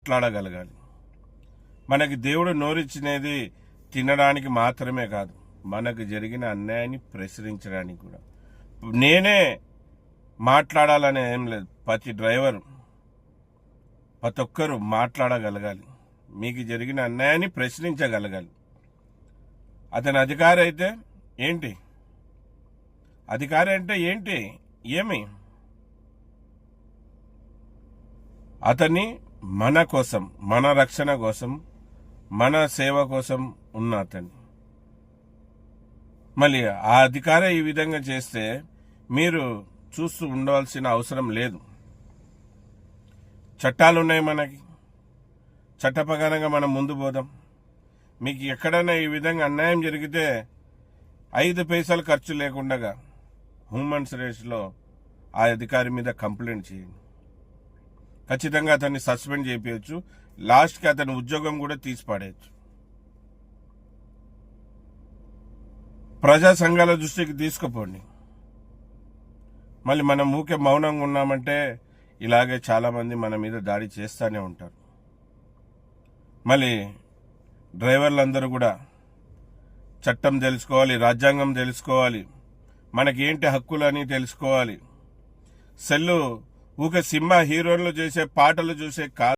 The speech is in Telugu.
మాట్లాడగలగాలి. మనకి దేవుడు నోరిచ్చినది తినడానికి మాత్రమే కాదు, మనకు జరిగిన అన్యాయాన్ని ప్రశ్నించడానికి కూడా. నేనే మాట్లాడాలని ఏం లేదు, ప్రతి డ్రైవర్ ప్రతి ఒక్కరూ మాట్లాడగలగాలి, మీకు జరిగిన అన్యాయాన్ని ప్రశ్నించగలగాలి. అతని అధికారి అయితే ఏంటి, అధికారి అంటే ఏంటి, ఏమి అతన్ని మన కోసం, మన రక్షణ కోసం, మన సేవ కోసం ఉన్న అతన్ని. మళ్ళీ ఆ అధికారి ఈ విధంగా చేస్తే మీరు చూస్తూ ఉండవలసిన అవసరం లేదు. చట్టాలు ఉన్నాయి మనకి, చట్ట ప్రకారంగా మనం ముందు పోదాం. మీకు ఎక్కడైనా ఈ విధంగా అన్యాయం జరిగితే 5 పైసలు ఖర్చు లేకుండా హ్యూమన్స్ రైట్స్లో ఆ అధికారి మీద కంప్లైంట్ చేయండి. ఖచ్చితంగా అతన్ని సస్పెండ్ చేయవచ్చు, లాస్ట్కి అతని ఉద్యోగం కూడా తీసి పడేయచ్చు. ప్రజా సంఘాల దృష్టికి తీసుకుపోండి. మళ్ళీ మనం ఊకే మౌనంగా ఉన్నామంటే ఇలాగే చాలామంది మన మీద దాడి చేస్తూనే ఉంటారు. మళ్ళీ డ్రైవర్లందరూ కూడా చట్టం తెలుసుకోవాలి, రాజ్యాంగం తెలుసుకోవాలి, మనకి ఏంటి హక్కులు అని తెలుసుకోవాలి. సెల్లు ఊకే సినిమా హీరోలు చేసే పాటలు చూసే